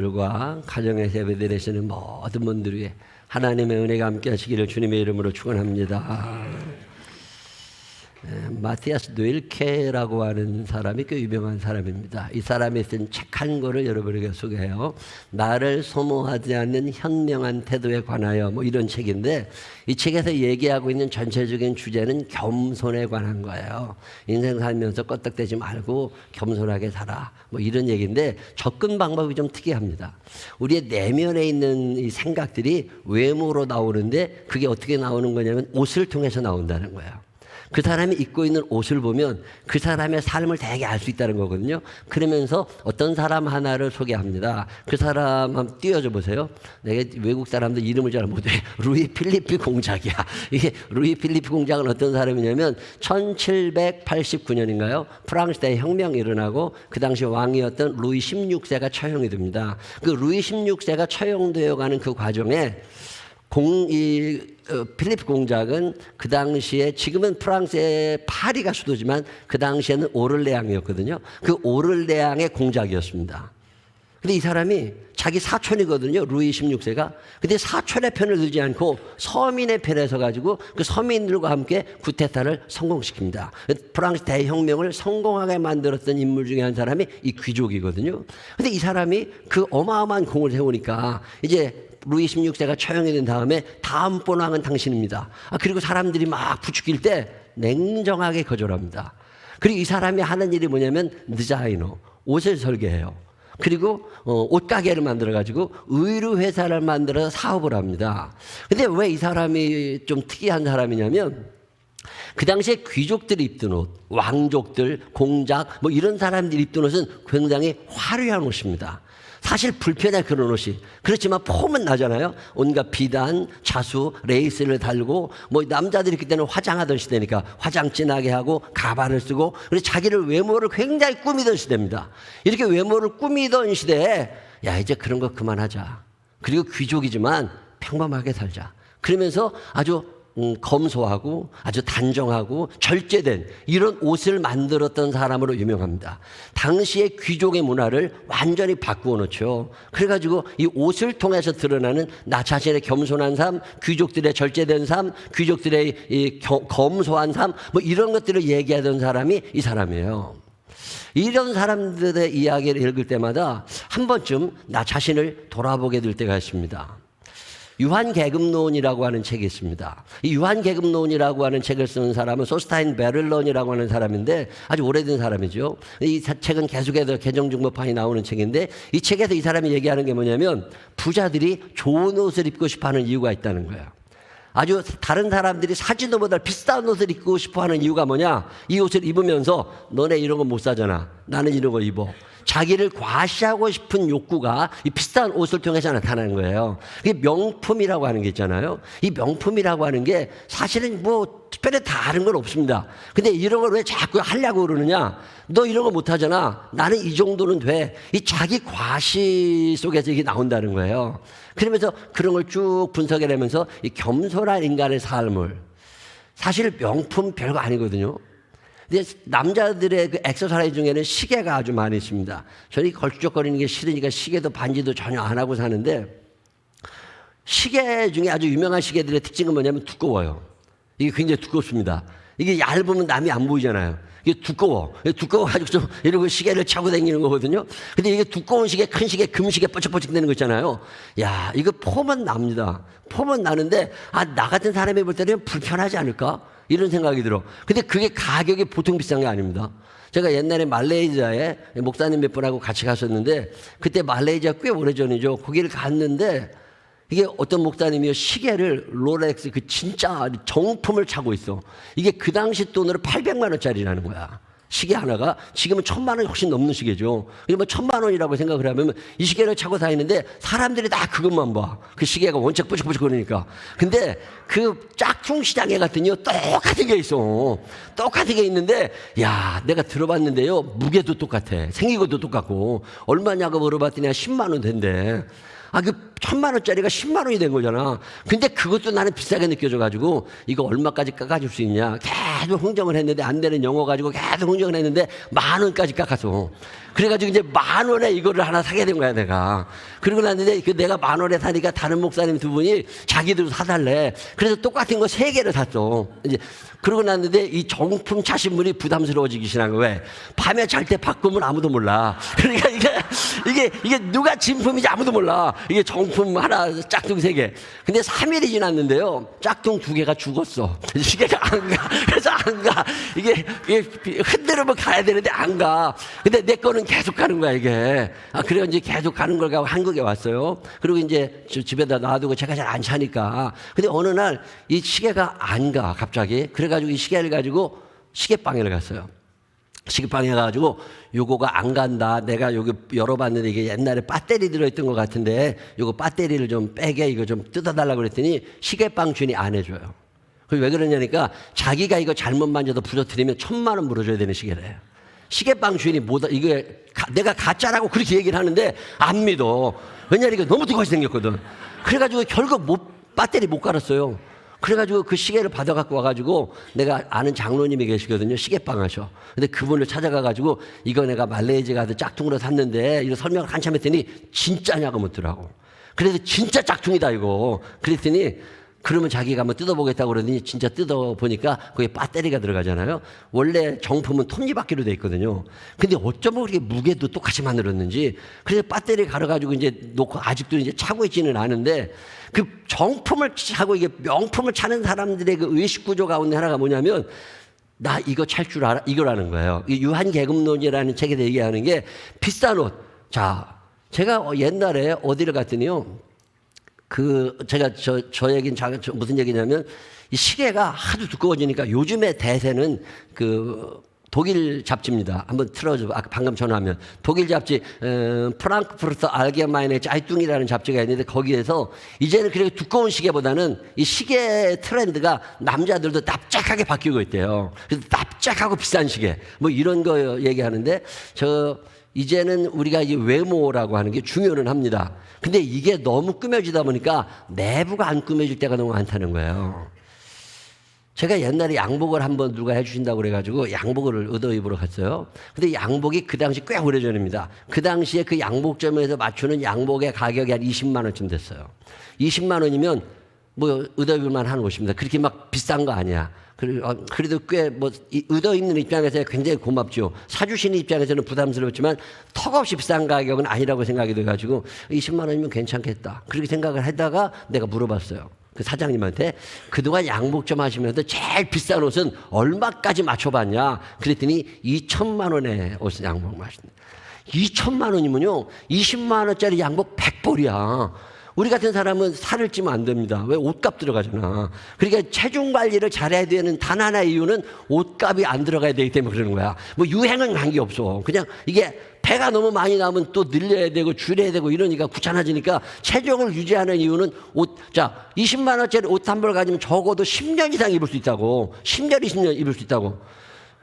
들과 가정에서 예배드리시는 모든 분들 위해 하나님의 은혜가 함께 하시기를 주님의 이름으로 축원합니다. 마티아스 노일케라고 하는 사람이 꽤 유명한 사람입니다. 이 사람이 쓴 책 한 권을 여러분에게 소개해요. 나를 소모하지 않는 현명한 태도에 관하여 이런 책인데, 이 책에서 얘기하고 있는 전체적인 주제는 겸손에 관한 거예요. 인생 살면서 껐떡대지 말고 겸손하게 살아, 이런 얘기인데, 접근 방법이 좀 특이합니다. 우리의 내면에 있는 이 생각들이 외모로 나오는데, 그게 어떻게 나오는 거냐면 옷을 통해서 나온다는 거예요. 그 사람이 입고 있는 옷을 보면 그 사람의 삶을 되게 알 수 있다는 거거든요. 그러면서 어떤 사람 하나를 소개합니다. 그 사람 한번 띄워줘 보세요. 내가 외국 사람들 이름을 잘 못해. 루이 필리피 공작이야. 이게 루이 필리피 공작은 어떤 사람이냐면 1789년인가요? 프랑스 대혁명이 일어나고 그 당시 왕이었던 루이 16세가 처형이 됩니다. 그 루이 16세가 처형되어 가는 그 과정에 필리프 공작은 그 당시에, 지금은 프랑스의 파리가 수도지만 그 당시에는 오를레앙이었거든요. 그 오를레앙의 공작이었습니다. 근데 이 사람이 자기 사촌이거든요, 루이 16세가. 근데 사촌의 편을 들지 않고 서민의 편에 서가지고 그 서민들과 함께 쿠데타를 성공시킵니다. 프랑스 대혁명을 성공하게 만들었던 인물 중에 한 사람이 이 귀족이거든요. 근데 이 사람이 그 어마어마한 공을 세우니까 이제 루이 16세가 처형이 된 다음에 다음 본왕은 당신입니다. 그리고 사람들이 막 부추길 때 냉정하게 거절합니다. 그리고 이 사람이 하는 일이 뭐냐면 디자이너, 옷을 설계해요. 그리고 옷가게를 만들어가지고 의류회사를 만들어서 사업을 합니다. 근데 왜 이 사람이 좀 특이한 사람이냐면, 그 당시에 귀족들이 입던 옷, 왕족들, 공작 이런 사람들이 입던 옷은 굉장히 화려한 옷입니다. 사실 불편해, 그런 옷이. 그렇지만 폼은 나잖아요. 온갖 비단, 자수, 레이스를 달고, 남자들이 그때는 화장하던 시대니까 화장 진하게 하고 가발을 쓰고, 그래서 자기를 외모를 굉장히 꾸미던 시대입니다. 이렇게 외모를 꾸미던 시대에 야, 이제 그런 거 그만하자. 그리고 귀족이지만 평범하게 살자. 그러면서 아주 검소하고 아주 단정하고 절제된 이런 옷을 만들었던 사람으로 유명합니다. 당시의 귀족의 문화를 완전히 바꾸어 놓죠. 그래가지고 이 옷을 통해서 드러나는 나 자신의 겸손한 삶, 귀족들의 절제된 삶, 귀족들의 이 검소한 삶, 이런 것들을 얘기하던 사람이 이 사람이에요. 이런 사람들의 이야기를 읽을 때마다 한 번쯤 나 자신을 돌아보게 될 때가 있습니다. 유한계급론이라고 하는 책이 있습니다. 이 유한계급론이라고 하는 책을 쓰는 사람은 소스타인 베를론이라고 하는 사람인데, 아주 오래된 사람이죠. 이 책은 계속해서 개정중보판이 나오는 책인데, 이 책에서 이 사람이 얘기하는 게 뭐냐면, 부자들이 좋은 옷을 입고 싶어하는 이유가 있다는 거예요. 아주 다른 사람들이 사지도보다 비싼 옷을 입고 싶어하는 이유가 뭐냐? 이 옷을 입으면서 너네 이런 거 못 사잖아, 나는 이런 거 입어. 자기를 과시하고 싶은 욕구가 이 비싼 옷을 통해서 나타나는 거예요. 이게 명품이라고 하는 게 있잖아요. 이 명품이라고 하는 게 사실은 특별히 다른 건 없습니다. 근데 이런 걸 왜 자꾸 하려고 그러느냐? 너 이런 거 못 하잖아, 나는 이 정도는 돼. 이 자기 과시 속에서 이게 나온다는 거예요. 그러면서 그런 걸 쭉 분석해내면서 이 겸손한 인간의 삶을, 사실 명품 별거 아니거든요. 근데 남자들의 그 액세서리 중에는 시계가 아주 많이 있습니다. 저는 걸쭉거리는 게 싫으니까 시계도 반지도 전혀 안 하고 사는데, 시계 중에 아주 유명한 시계들의 특징은 뭐냐면 두꺼워요. 이게 굉장히 두껍습니다. 이게 얇으면 남이 안 보이잖아요. 이게 두꺼워가지고 좀 이러고 시계를 차고 다니는 거거든요. 근데 이게 두꺼운 시계, 큰 시계, 금시계 뻐쩍뻐쩍 되는 거 있잖아요. 야, 이거 폼은 납니다. 폼은 나는데, 나 같은 사람이 볼 때는 불편하지 않을까? 이런 생각이 들어. 근데 그게 가격이 보통 비싼 게 아닙니다. 제가 옛날에 말레이시아에 목사님 몇 분하고 같이 갔었는데, 그때 말레이시아 꽤 오래전이죠. 거기를 갔는데, 이게 어떤 목사님이요, 시계를 롤렉스 그 진짜 정품을 차고 있어. 이게 그 당시 돈으로 800만 원짜리라는 거야. 시계 하나가. 지금은 1000만 원이 훨씬 넘는 시계죠. 이거 1000만 원이라고 생각을 하면 이 시계를 차고 다니는데 사람들이 다 그것만 봐. 그 시계가 원체 뿌직뿌직 거리니까. 근데 그 짝퉁 시장에 갔더니 똑같은 게 있어. 똑같은 게 있는데, 야, 내가 들어봤는데요, 무게도 똑같아. 생긴 것도 똑같고. 얼마냐고 물어봤더니 10만 원 된대. 그 1000만 원짜리가 10만 원이 된 거잖아. 근데 그것도 나는 비싸게 느껴져가지고, 이거 얼마까지 깎아줄 수 있냐 계속 흥정을 했는데, 안 되는 영어 가지고 계속 흥정을 했는데 10,000원까지 깎았어. 그래가지고 이제 10,000원에 이거를 하나 사게 된 거야, 내가. 그러고 났는데 그 내가 10,000원에 사니까 다른 목사님 두 분이 자기들도 사달래. 그래서 똑같은 거 3개를 샀어. 이제 그러고 났는데 이 정품 차신 분이 부담스러워지기 시작한 거야. 왜? 밤에 잘 때 바꾸면 아무도 몰라. 그러니까 이게 누가 진품인지 아무도 몰라. 이게 정품 하나, 짝퉁 3개. 근데 3일이 지났는데요. 짝퉁 2개가 죽었어. 시계가 안 가. 그래서 안 가. 이게 흔들으면 가야 되는데 안 가. 근데 내 거는 계속 가는 거야, 이게. 그래서 이제 계속 가는 걸 가고 한국에 왔어요. 그리고 이제 집에다 놔두고 제가 잘 안 차니까. 근데 어느 날 이 시계가 안 가, 갑자기. 그래가지고 이 시계를 가지고 시계방에를 갔어요. 시계방에 가가지고 요거가 안 간다. 내가 여기 열어봤는데 이게 옛날에 배터리 들어있던 것 같은데 요거 배터리를 좀 빼게 이거 좀 뜯어달라고 그랬더니 시계방 주인이 안 해줘요. 그게 왜 그러냐니까 자기가 이거 잘못 만져도 부러뜨리면 1,000,000원 물어줘야 되는 시계래요. 시계방 주인이 이게 내가 가짜라고 그렇게 얘기를 하는데 안 믿어. 왜냐면 이거 너무 똑같이 생겼거든. 그래가지고 결국 배터리 못 갈았어요. 그래가지고 그 시계를 받아갖고 와가지고 내가 아는 장로님이 계시거든요. 시계방 하셔. 근데 그분을 찾아가가지고 이거 내가 말레이시아 가서 짝퉁으로 샀는데 이거 설명을 한참 했더니 진짜냐고 묻더라고. 그래서 진짜 짝퉁이다 이거. 그랬더니 그러면 자기가 한번 뜯어보겠다고 그러더니 진짜 뜯어보니까 거기에 배터리가 들어가잖아요. 원래 정품은 톱니바퀴로 돼 있거든요. 근데 어쩌면 그렇게 무게도 똑같이 만들었는지 그래서 배터리 갈아가지고 이제 놓고 아직도 이제 차고 있지는 않은데 그 정품을 차고 이게 명품을 차는 사람들의 그 의식 구조 가운데 하나가 뭐냐면 나 이거 찰 줄 알아? 이거라는 거예요. 유한계급론이라는 책에서 얘기하는 게 비싼 옷. 자, 제가 옛날에 어디를 갔더니요. 제가 저 얘기는 무슨 얘기냐면 이 시계가 하도 두꺼워지니까 요즘의 대세는 독일 잡지입니다. 한번 틀어줘. 방금 전화하면 독일 잡지 프랑크푸르트 알게마인의 짜이뚱이라는 잡지가 있는데 거기에서 이제는 그렇게 두꺼운 시계보다는 이 시계 트렌드가 남자들도 납작하게 바뀌고 있대요. 그래서 납작하고 비싼 시계 뭐 이런 거 얘기하는데 이제는 우리가 이제 외모라고 하는 게 중요는 합니다. 근데 이게 너무 꾸며지다 보니까 내부가 안 꾸며질 때가 너무 많다는 거예요. 제가 옛날에 양복을 한번 누가 해주신다고 그래가지고 양복을 얻어 입으러 갔어요. 근데 양복이 그 당시 꽤 오래전입니다. 그 당시에 그 양복점에서 맞추는 양복의 가격이 한 20만 원쯤 됐어요. 20만 원이면 뭐 얻어 입을 만한 옷입니다. 그렇게 막 비싼 거 아니야. 그래도 꽤 얻어 입는 입장에서 굉장히 고맙죠. 사주시는 입장에서는 부담스럽지만 턱없이 비싼 가격은 아니라고 생각이 돼가지고 20만 원이면 괜찮겠다. 그렇게 생각을 하다가 내가 물어봤어요. 그 사장님한테 그동안 양복점 하시면서 제일 비싼 옷은 얼마까지 맞춰봤냐? 그랬더니 2,000만 원의 옷 양복 마시네. 2,000만 원이면요 20만 원짜리 양복 100벌이야. 우리 같은 사람은 살을 찌면 안 됩니다. 왜? 옷값 들어가잖아. 그러니까 체중 관리를 잘해야 되는 단 하나의 이유는 옷값이 안 들어가야 되기 때문에 그러는 거야. 뭐 유행은 관계없어. 그냥 이게 배가 너무 많이 나면 또 늘려야 되고 줄여야 되고 이러니까 귀찮아지니까 체중을 유지하는 이유는 자, 20만 원짜리 옷 한 벌 가지면 적어도 10년 이상 입을 수 있다고. 10년, 20년 입을 수 있다고.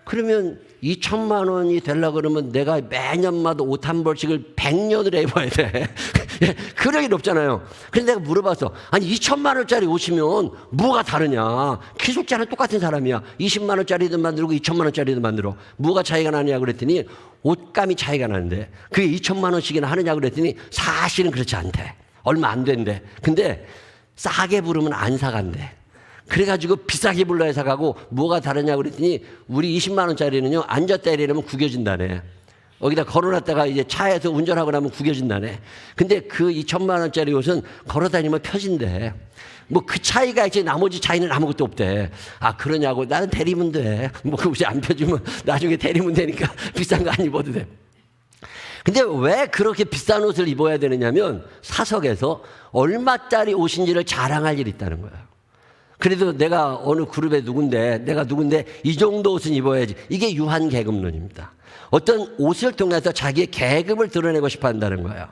그러면 2,000만 원이 되려고 그러면 내가 매년마다 옷 한 벌씩을 100년을 입어야 돼. 그럴 일 없잖아요. 그래서 내가 물어봤어. 아니 2,000만 원짜리 옷이면 뭐가 다르냐. 기술자는 똑같은 사람이야. 20만 원짜리든 만들고 2,000만 원짜리든 만들어. 뭐가 차이가 나냐 그랬더니 옷감이 차이가 나는데 그게 2,000만 원씩이나 하느냐 그랬더니 사실은 그렇지 않대. 얼마 안 된대. 근데 싸게 부르면 안 사간대. 그래가지고 비싸게 불러야 사가고 뭐가 다르냐 그랬더니 우리 20만 원짜리는요 앉았다 이러면 구겨진다네. 여기다 걸어놨다가 이제 차에서 운전하고 나면 구겨진다네. 근데 그 2,000만 원짜리 옷은 걸어다니면 펴진대. 뭐 그 차이가 있지 나머지 차이는 아무것도 없대. 아 그러냐고. 나는 대리면 돼. 뭐 그것이 안 펴지면 나중에 대리면 되니까 비싼 거 안 입어도 돼. 근데 왜 그렇게 비싼 옷을 입어야 되느냐면 사석에서 얼마짜리 옷인지를 자랑할 일이 있다는 거야. 그래도 내가 어느 그룹의 내가 누군데 이 정도 옷은 입어야지. 이게 유한계급론입니다. 어떤 옷을 통해서 자기의 계급을 드러내고 싶어 한다는 거예요.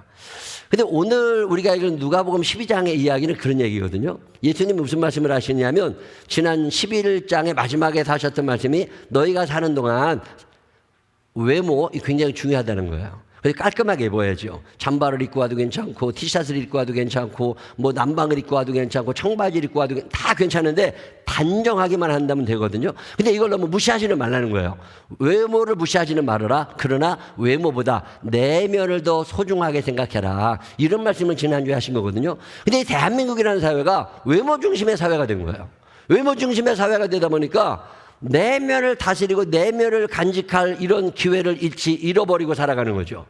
근데 오늘 우리가 읽은 누가복음 12장의 이야기는 그런 얘기거든요. 예수님이 무슨 말씀을 하시냐면 지난 11장의 마지막에 하셨던 말씀이 너희가 사는 동안 외모 굉장히 중요하다는 거예요. 그래서 깔끔하게 입어야죠. 잠바를 입고 와도 괜찮고 티셔츠를 입고 와도 괜찮고 뭐 남방을 입고 와도 괜찮고 청바지를 입고 와도 다 괜찮은데 단정하기만 한다면 되거든요. 근데 이걸 너무 무시하지는 말라는 거예요. 외모를 무시하지는 말아라. 그러나 외모보다 내면을 더 소중하게 생각해라. 이런 말씀을 지난주에 하신 거거든요. 근데 이 대한민국이라는 사회가 외모 중심의 사회가 된 거예요. 외모 중심의 사회가 되다 보니까 내면을 다스리고 내면을 간직할 이런 기회를 잃어버리고 살아가는 거죠.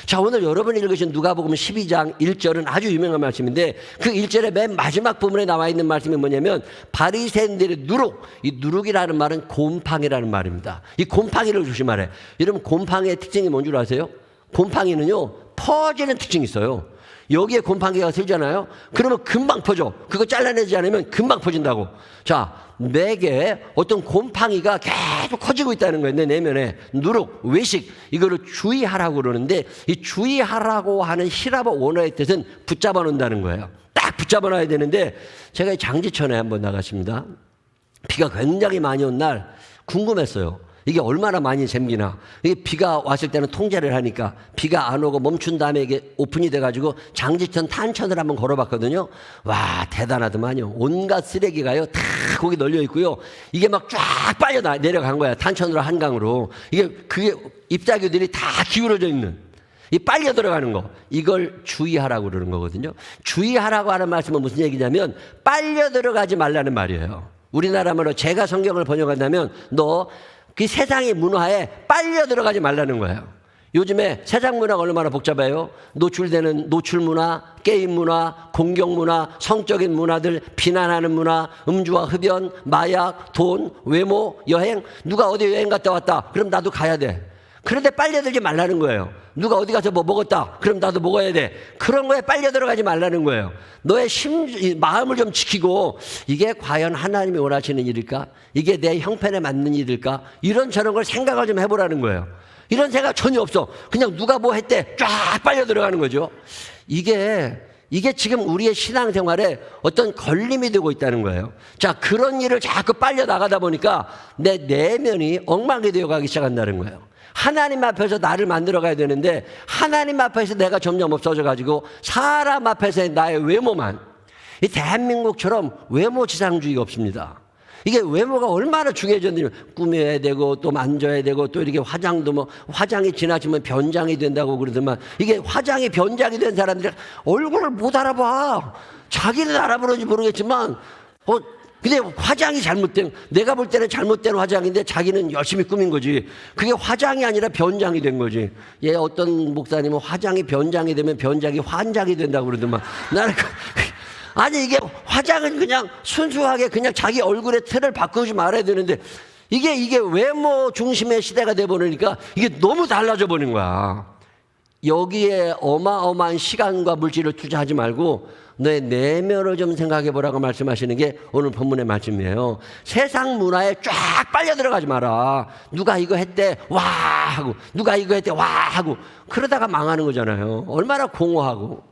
자, 오늘 여러분이 읽으신 누가복음 12장 1절은 아주 유명한 말씀인데 그 1절의 맨 마지막 부분에 나와 있는 말씀이 뭐냐면 바리새인들의 누룩, 이 누룩이라는 말은 곰팡이라는 말입니다. 이 곰팡이를 조심하래. 여러분 곰팡이의 특징이 뭔 줄 아세요? 곰팡이는요 퍼지는 특징이 있어요. 여기에 곰팡이가 들잖아요. 그러면 금방 퍼져. 그거 잘라내지 않으면 금방 퍼진다고. 자, 내게 어떤 곰팡이가 계속 커지고 있다는 거예요. 내 내면에 누룩, 외식 이거를 주의하라고 그러는데 이 주의하라고 하는 히라보 원어의 뜻은 붙잡아 놓는다는 거예요. 딱 붙잡아 놔야 되는데 제가 장지천에 한번 나갔습니다. 비가 굉장히 많이 온 날 궁금했어요. 이게 얼마나 많이 잼기나. 이게 비가 왔을 때는 통제를 하니까 비가 안 오고 멈춘 다음에 이게 오픈이 돼가지고 장지천 탄천을 한번 걸어봤거든요. 와, 대단하더만요. 온갖 쓰레기가요 다 거기 널려 있고요. 이게 막 쫙 빨려 내려간 거야. 탄천으로 한강으로. 그게 잎사귀들이 다 기울어져 있는. 이 빨려 들어가는 거. 이걸 주의하라고 그러는 거거든요. 주의하라고 하는 말씀은 무슨 얘기냐면 빨려 들어가지 말라는 말이에요. 우리나라 말로 제가 성경을 번역한다면 너 그 세상의 문화에 빨려 들어가지 말라는 거예요. 요즘에 세상 문화가 얼마나 복잡해요. 노출되는 노출 문화, 게임 문화, 공격 문화, 성적인 문화들, 비난하는 문화, 음주와 흡연, 마약, 돈, 외모, 여행. 누가 어디 여행 갔다 왔다. 그럼 나도 가야 돼. 그런데 빨려들지 말라는 거예요. 누가 어디 가서 뭐 먹었다. 그럼 나도 먹어야 돼. 그런 거에 빨려 들어가지 말라는 거예요. 너의 마음을 좀 지키고 이게 과연 하나님이 원하시는 일일까? 이게 내 형편에 맞는 일일까? 이런 저런 걸 생각을 좀 해보라는 거예요. 이런 생각 전혀 없어. 그냥 누가 뭐 했대 쫙 빨려 들어가는 거죠. 이게 지금 우리의 신앙생활에 어떤 걸림이 되고 있다는 거예요. 자, 그런 일을 자꾸 빨려 나가다 보니까 내 내면이 엉망이 되어가기 시작한다는 거예요. 하나님 앞에서 나를 만들어 가야 되는데 하나님 앞에서 내가 점점 없어져 가지고 사람 앞에서의 나의 외모만. 이 대한민국처럼 외모 지상주의가 없습니다. 이게 외모가 얼마나 중요해졌는지 꾸며야 되고 또 만져야 되고 또 이렇게 화장도 뭐 화장이 지나치면 변장이 된다고 그러더만 이게 화장이 변장이 된 사람들이 얼굴을 못 알아봐. 자기는 알아보는지 모르겠지만 근데 화장이 잘못된, 내가 볼 때는 잘못된 화장인데 자기는 열심히 꾸민 거지. 그게 화장이 아니라 변장이 된 거지. 어떤 목사님은 화장이 변장이 되면 변장이 환장이 된다고 그러더만. 나는 아니 이게 화장은 그냥 순수하게 그냥 자기 얼굴의 틀을 바꾸지 말아야 되는데 이게 외모 중심의 시대가 돼버리니까 이게 너무 달라져 버린 거야. 여기에 어마어마한 시간과 물질을 투자하지 말고 너의 내면을 좀 생각해 보라고 말씀하시는 게 오늘 본문의 말씀이에요. 세상 문화에 쫙 빨려 들어가지 마라. 누가 이거 했대 와 하고 누가 이거 했대 와 하고 그러다가 망하는 거잖아요. 얼마나 공허하고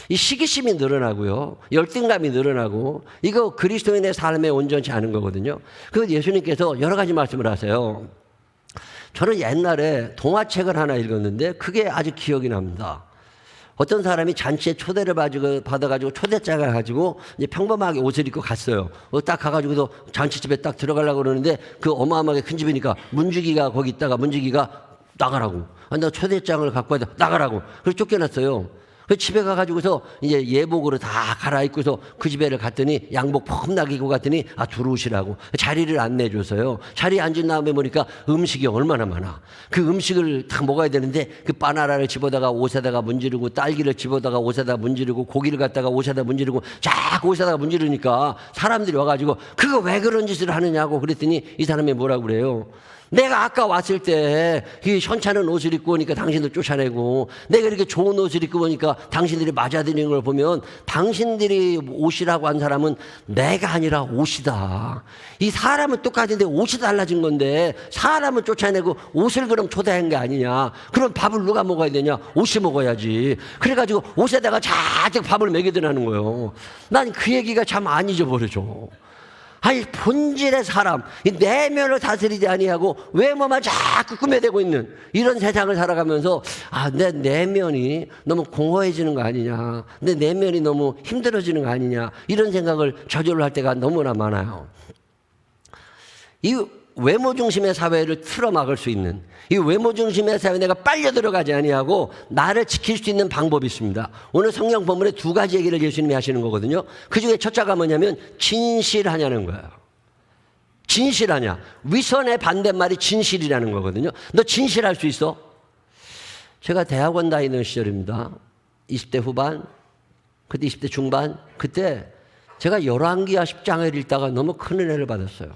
이 시기심이 늘어나고요. 열등감이 늘어나고 이거 그리스도인의 삶에 온전치 않은 거거든요. 그 예수님께서 여러 가지 말씀을 하세요. 저는 옛날에 동화책을 하나 읽었는데 그게 아주 기억이 납니다. 어떤 사람이 잔치에 초대를 받아가지고 초대장을 가지고 이제 평범하게 옷을 입고 갔어요. 딱 가가지고서 잔치집에 딱 들어가려고 그러는데 그 어마어마하게 큰 집이니까 문지기가 거기 있다가 문지기가 나가라고. 나 초대장을 갖고 와서 나가라고. 그래서 쫓겨났어요. 그 집에 가가지고서 이제 예복으로 다 갈아입고서 그 집에를 갔더니 양복 폼나게 입고 갔더니 들어오시라고 자리를 안내줘서요. 자리에 앉은 다음에 보니까 음식이 얼마나 많아. 그 음식을 다 먹어야 되는데 그 바나나를 집어다가 옷에다가 문지르고 딸기를 집어다가 옷에다가 문지르고 고기를 갖다가 옷에다 문지르고 자꾸 옷에다가 문지르니까 사람들이 와가지고 그거 왜 그런 짓을 하느냐고 그랬더니 이 사람이 뭐라고 그래요. 내가 아까 왔을 때 현찮은 옷을 입고 오니까 당신들 쫓아내고 내가 이렇게 좋은 옷을 입고 오니까 당신들이 맞아들이는 걸 보면 당신들이 옷이라고 한 사람은 내가 아니라 옷이다. 이 사람은 똑같은데 옷이 달라진 건데 사람을 쫓아내고 옷을 그럼 초대한 게 아니냐. 그럼 밥을 누가 먹어야 되냐. 옷이 먹어야지. 그래가지고 옷에다가 자꾸 밥을 먹이더라는 거예요. 난 그 얘기가 참 안 잊어버려져. 아니 본질의 사람, 이 내면을 다스리지 아니하고 외모만 자꾸 꾸며대고 있는 이런 세상을 살아가면서 내 내면이 너무 공허해지는 거 아니냐, 내 내면이 너무 힘들어지는 거 아니냐, 이런 생각을 저절로 할 때가 너무나 많아요. 이 외모 중심의 사회를 틀어막을 수 있는, 이 외모 중심의 사회에 내가 빨려 들어가지 아니하고 나를 지킬 수 있는 방법이 있습니다. 오늘 성경 본문에 두 가지 얘기를 예수님이 하시는 거거든요. 그 중에 첫째가 뭐냐면 진실하냐는 거예요. 진실하냐. 위선의 반대말이 진실이라는 거거든요. 너 진실할 수 있어? 제가 대학원 다니는 시절입니다. 20대 후반, 그때 20대 중반, 그때 제가 열왕기하 10장을 읽다가 너무 큰 은혜를 받았어요.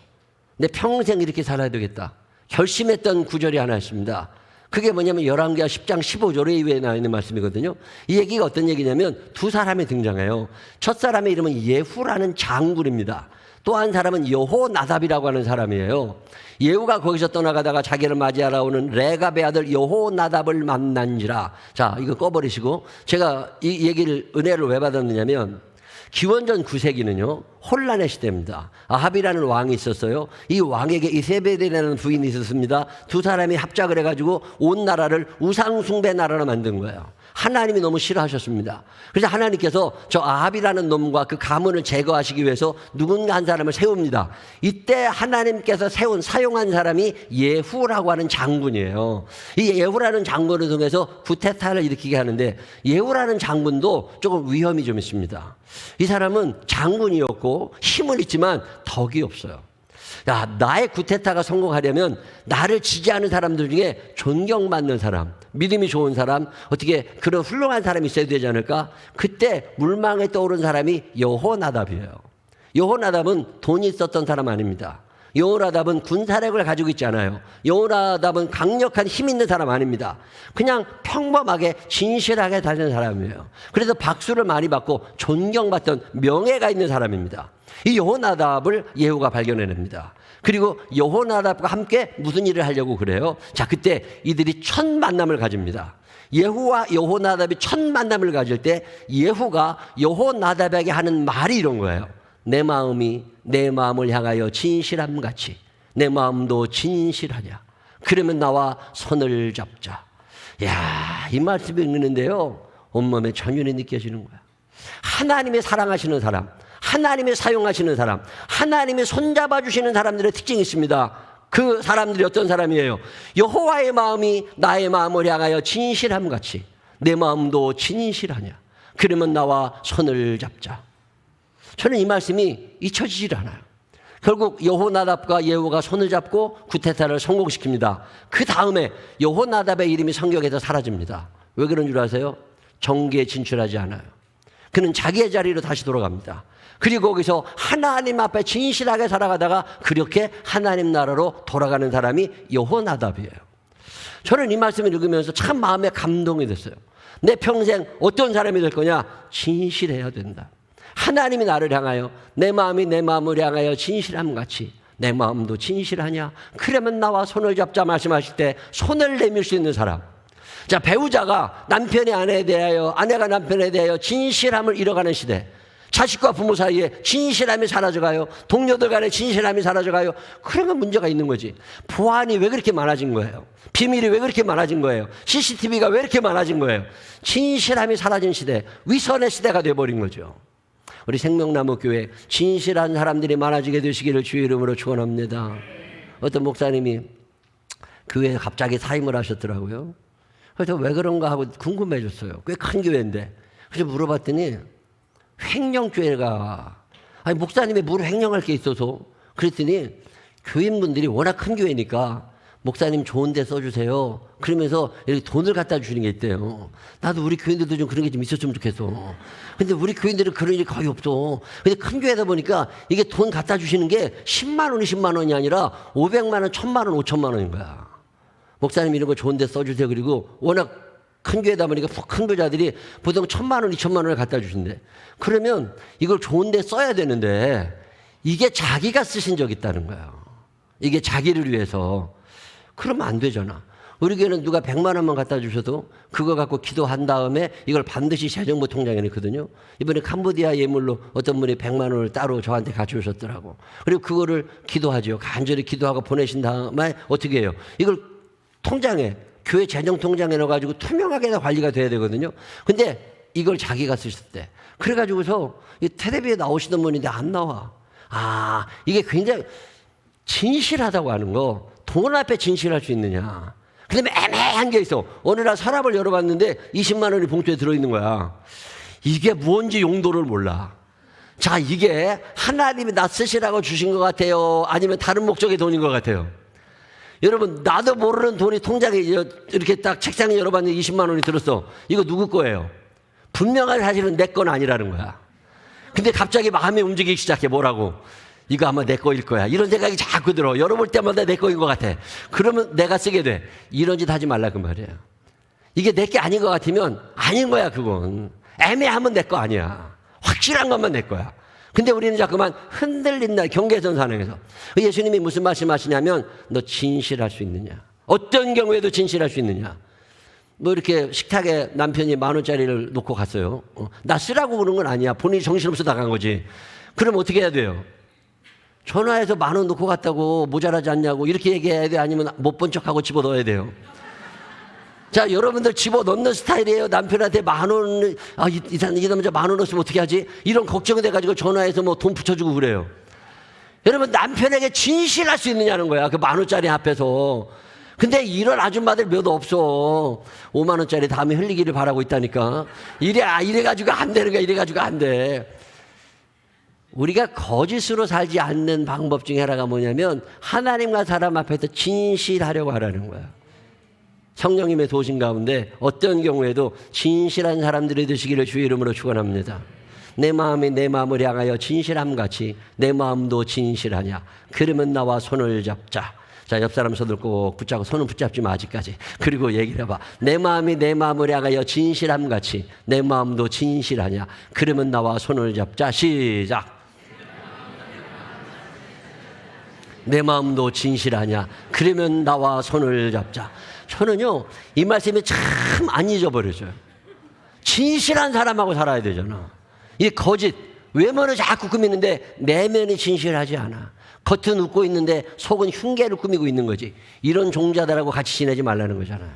내 평생 이렇게 살아야 되겠다 결심했던 구절이 하나 있습니다. 그게 뭐냐면 열왕기하 10장 15절에 이외에 나와 있는 말씀이거든요. 이 얘기가 어떤 얘기냐면 두 사람이 등장해요. 첫 사람의 이름은 예후라는 장군입니다. 또 한 사람은 여호나답이라고 하는 사람이에요. 예후가 거기서 떠나가다가 자기를 맞이하러 오는 레갑의 아들 여호나답을 만난지라. 자, 이거 꺼버리시고, 제가 이 얘기를 은혜를 왜 받았느냐면 기원전 9세기는요 혼란의 시대입니다. 아합이라는 왕이 있었어요. 이 왕에게 이세벨이라는 부인이 있었습니다. 두 사람이 합작을 해가지고 온 나라를 우상숭배 나라로 만든 거예요. 하나님이 너무 싫어하셨습니다. 그래서 하나님께서 저 아합이라는 놈과 그 가문을 제거하시기 위해서 누군가 한 사람을 세웁니다. 이때 하나님께서 사용한 사람이 예후라고 하는 장군이에요. 이 예후라는 장군을 통해서 구테타를 일으키게 하는데, 예후라는 장군도 조금 위험이 좀 있습니다. 이 사람은 장군이었고 힘은 있지만 덕이 없어요. 나의 구테타가 성공하려면 나를 지지하는 사람들 중에 존경받는 사람, 믿음이 좋은 사람, 어떻게 그런 훌륭한 사람이 있어야 되지 않을까? 그때 물망에 떠오른 사람이 여호나답이에요. 여호나답은 돈이 있었던 사람 아닙니다. 여호나답은 군사력을 가지고 있지 않아요. 여호나답은 강력한 힘 있는 사람 아닙니다. 그냥 평범하게 진실하게 다니는 사람이에요. 그래서 박수를 많이 받고 존경받던 명예가 있는 사람입니다. 이 여호나답을 예후가 발견해냅니다. 그리고 여호나답과 함께 무슨 일을 하려고 그래요? 자, 그때 이들이 첫 만남을 가집니다. 예후와 여호나답이 첫 만남을 가질 때 예후가 여호나답에게 하는 말이 이런 거예요. 내 마음이 내 마음을 향하여 진실함같이 내 마음도 진실하냐. 그러면 나와 손을 잡자. 야, 이 말씀이 읽는데요 온몸에 전율이 느껴지는 거야. 하나님의 사랑하시는 사람, 하나님이 사용하시는 사람, 하나님이 손잡아 주시는 사람들의 특징이 있습니다. 그 사람들이 어떤 사람이에요? 여호와의 마음이 나의 마음을 향하여 진실함같이 내 마음도 진실하냐. 그러면 나와 손을 잡자. 저는 이 말씀이 잊혀지질 않아요. 결국 여호나답과 예후가 손을 잡고 구테타를 성공시킵니다. 그 다음에 여호나답의 이름이 성경에서 사라집니다. 왜 그런 줄 아세요? 정계에 진출하지 않아요. 그는 자기의 자리로 다시 돌아갑니다. 그리고 거기서 하나님 앞에 진실하게 살아가다가 그렇게 하나님 나라로 돌아가는 사람이 여호나답이에요. 저는 이 말씀을 읽으면서 참 마음에 감동이 됐어요. 내 평생 어떤 사람이 될 거냐? 진실해야 된다. 하나님이 나를 향하여 내 마음이 내 마음을 향하여 진실함같이 내 마음도 진실하냐. 그러면 나와 손을 잡자 말씀하실 때 손을 내밀 수 있는 사람. 자, 배우자가 남편이 아내에 대하여, 아내가 남편에 대하여 진실함을 잃어가는 시대. 자식과 부모 사이에 진실함이 사라져가요. 동료들 간에 진실함이 사라져가요. 그러면 문제가 있는 거지. 보안이 왜 그렇게 많아진 거예요? 비밀이 왜 그렇게 많아진 거예요? CCTV가 왜 이렇게 많아진 거예요? 진실함이 사라진 시대, 위선의 시대가 돼버린 거죠. 우리 생명나무 교회 진실한 사람들이 많아지게 되시기를 주의 이름으로 축원합니다. 어떤 목사님이 교회에 갑자기 사임을 하셨더라고요. 그래서 왜 그런가 하고 궁금해졌어요. 꽤 큰 교회인데. 그래서 물어봤더니 횡령교회가, 아니 목사님이 뭘 횡령할 게 있어서. 그랬더니 교인분들이 워낙 큰 교회니까 목사님 좋은 데 써주세요. 그러면서 이렇게 돈을 갖다 주시는 게 있대요. 나도 우리 교인들도 좀 그런 게 좀 있었으면 좋겠어. 근데 우리 교인들은 그런 일이 거의 없어. 근데 큰 교회다 보니까 이게 돈 갖다 주시는 게 10만 원, 20만 원이 아니라 500만 원, 1000만 원, 5천만 원인 거야. 목사님 이런 거 좋은 데 써주세요. 그리고 워낙 큰 교회다 보니까 큰 교자들이 보통 1000만 원, 2000만 원을 갖다 주신대. 그러면 이걸 좋은 데 써야 되는데 이게 자기가 쓰신 적이 있다는 거예요. 이게 자기를 위해서. 그러면 안 되잖아. 우리 교회는 누가 100만 원만 갖다 주셔도 그거 갖고 기도한 다음에 이걸 반드시 재정부 통장에 넣거든요. 이번에 캄보디아 예물로 어떤 분이 100만 원을 따로 저한테 가져오셨더라고. 그리고 그거를 기도하죠. 간절히 기도하고 보내신 다음에 어떻게 해요? 이걸 통장에, 교회 재정 통장에 넣어가지고 투명하게 관리가 돼야 되거든요. 근데 이걸 자기가 쓰셨대. 그래가지고서 이 텔레비에 나오시던 분인데 안 나와. 아, 이게 굉장히 진실하다고 하는 거. 돈 앞에 진실할 수 있느냐. 근데 애매한 게 있어. 어느 날 서랍을 열어봤는데 20만 원이 봉투에 들어있는 거야. 이게 뭔지 용도를 몰라. 자, 이게 하나님이 나 쓰시라고 주신 것 같아요? 아니면 다른 목적의 돈인 것 같아요? 여러분, 나도 모르는 돈이 통장에 이렇게 딱 책상에 열어봤는데 20만 원이 들었어. 이거 누구 거예요? 분명한 사실은 내 건 아니라는 거야. 근데 갑자기 마음이 움직이기 시작해. 뭐라고? 이거 아마 내 거일 거야. 이런 생각이 자꾸 들어. 열어볼 때마다 내 거인 것 같아. 그러면 내가 쓰게 돼. 이런 짓 하지 말라 그 말이에요. 이게 내 게 아닌 것 같으면 아닌 거야 그건. 애매하면 내 거 아니야. 확실한 것만 내 거야. 근데 우리는 자꾸만 흔들린다. 경계선 산행에서. 예수님이 무슨 말씀하시냐면 너 진실할 수 있느냐. 어떤 경우에도 진실할 수 있느냐. 뭐 이렇게 식탁에 남편이 10,000원짜리를 놓고 갔어요. 나 쓰라고 그런 건 아니야. 본인이 정신없어 나간 거지. 그럼 어떻게 해야 돼요? 전화해서 10,000원 놓고 갔다고 모자라지 않냐고 이렇게 얘기해야 돼? 아니면 못 본 척하고 집어넣어야 돼요? 자, 여러분들 집어넣는 스타일이에요. 남편한테 10,000원, 아, 이 남자 10,000원 없으면 어떻게 하지? 이런 걱정이 돼가지고 전화해서 뭐 돈 붙여주고 그래요. 여러분, 남편에게 진실할 수 있느냐는 거야. 그 10,000원짜리 앞에서. 근데 이런 아줌마들 몇 없어. 5만 원짜리 다음에 흘리기를 바라고 있다니까. 이래가지고 안 되는 거야. 이래가지고 안 돼. 우리가 거짓으로 살지 않는 방법 중에 하나가 뭐냐면 하나님과 사람 앞에서 진실하려고 하라는 거야. 성령님의 도심 가운데 어떤 경우에도 진실한 사람들이 되시기를 주의 이름으로 축원합니다. 내 마음이 내 마음을 향하여 진실함같이 내 마음도 진실하냐. 그러면 나와 손을 잡자. 자, 옆 사람 손을 꼭 붙잡고 손은 붙잡지 마 아직까지. 그리고 얘기를 해봐. 내 마음이 내 마음을 향하여 진실함같이 내 마음도 진실하냐. 그러면 나와 손을 잡자. 시작. 내 마음도 진실하냐. 그러면 나와 손을 잡자. 저는요 이 말씀이 참 안 잊어버려져요. 진실한 사람하고 살아야 되잖아. 이 거짓 외모는 자꾸 꾸미는데 내면이 진실하지 않아. 겉은 웃고 있는데 속은 흉계를 꾸미고 있는 거지. 이런 종자들하고 같이 지내지 말라는 거잖아요.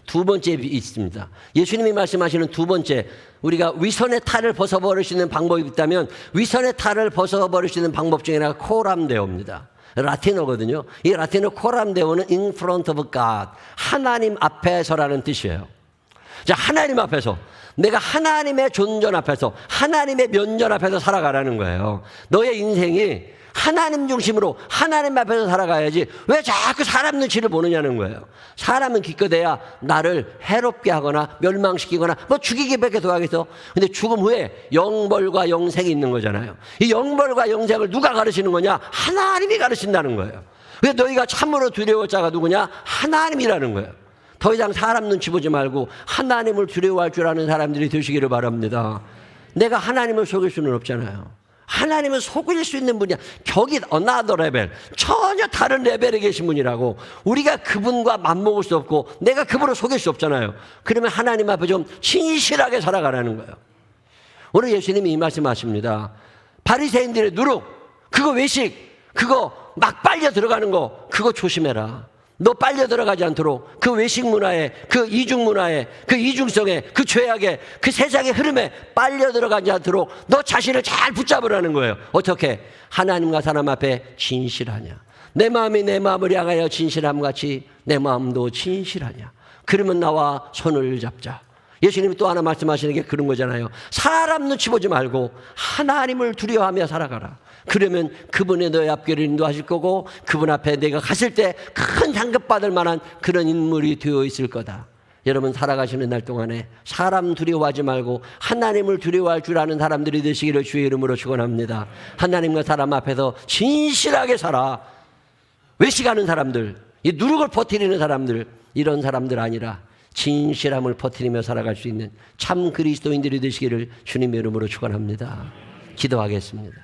두 번째 있습니다. 예수님이 말씀하시는 두 번째, 우리가 위선의 탈을 벗어버릴 수 있는 방법이 있다면 위선의 탈을 벗어버릴 수 있는 방법 중에 하나가 코람데오입니다. 라틴어거든요. 이 라틴어 코람데오는 in front of God, 하나님 앞에서라는 뜻이에요. 자, 하나님 앞에서, 내가 하나님의 존전 앞에서, 하나님의 면전 앞에서 살아가라는 거예요. 너의 인생이 하나님 중심으로 하나님 앞에서 살아가야지 왜 자꾸 사람 눈치를 보느냐는 거예요. 사람은 기껏해야 나를 해롭게 하거나 멸망시키거나 뭐 죽이기밖에 더 하겠어. 근데 죽음 후에 영벌과 영생이 있는 거잖아요. 이 영벌과 영생을 누가 가르치는 거냐? 하나님이 가르친다는 거예요. 왜 너희가 참으로 두려워할 자가 누구냐? 하나님이라는 거예요. 더 이상 사람 눈치 보지 말고 하나님을 두려워할 줄 아는 사람들이 되시기를 바랍니다. 내가 하나님을 속일 수는 없잖아요. 하나님은 속일 수 있는 분이야. 격이 another 레벨, 전혀 다른 레벨에 계신 분이라고. 우리가 그분과 맞먹을 수 없고 내가 그분을 속일 수 없잖아요. 그러면 하나님 앞에 좀 진실하게 살아가라는 거예요. 오늘 예수님이 이 말씀하십니다. 바리새인들의 누룩, 그거 외식, 그거 막 빨려 들어가는 거, 그거 조심해라. 너 빨려 들어가지 않도록 그 외식 문화에, 그 이중 문화에, 그 이중성에, 그 죄악에, 그 세상의 흐름에 빨려 들어가지 않도록 너 자신을 잘 붙잡으라는 거예요. 어떻게? 하나님과 사람 앞에 진실하냐. 내 마음이 내 마음을 향하여 진실함같이 내 마음도 진실하냐. 그러면 나와 손을 잡자. 예수님이 또 하나 말씀하시는 게 그런 거잖아요. 사람 눈치 보지 말고 하나님을 두려워하며 살아가라. 그러면 그분의 너의 앞길을 인도하실 거고 그분 앞에 내가 갔을 때 큰 상급받을 만한 그런 인물이 되어 있을 거다. 여러분 살아가시는 날 동안에 사람 두려워하지 말고 하나님을 두려워할 줄 아는 사람들이 되시기를 주의 이름으로 축원합니다. 하나님과 사람 앞에서 진실하게 살아. 외식하는 사람들, 이 누룩을 퍼뜨리는 사람들, 이런 사람들 아니라 진실함을 퍼뜨리며 살아갈 수 있는 참 그리스도인들이 되시기를 주님의 이름으로 축원합니다. 기도하겠습니다.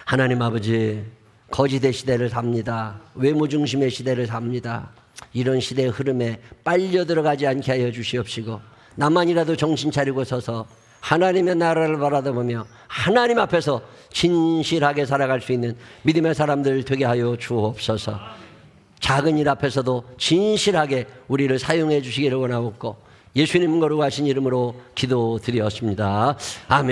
하나님 아버지, 거짓의 시대를 삽니다. 외모 중심의 시대를 삽니다. 이런 시대의 흐름에 빨려 들어가지 않게 하여 주시옵시고 나만이라도 정신 차리고 서서 하나님의 나라를 바라다보며 하나님 앞에서 진실하게 살아갈 수 있는 믿음의 사람들 되게 하여 주옵소서. 작은 일 앞에서도 진실하게 우리를 사용해 주시기를 원하옵고 예수님 거룩하신 이름으로 기도드렸습니다. 아멘.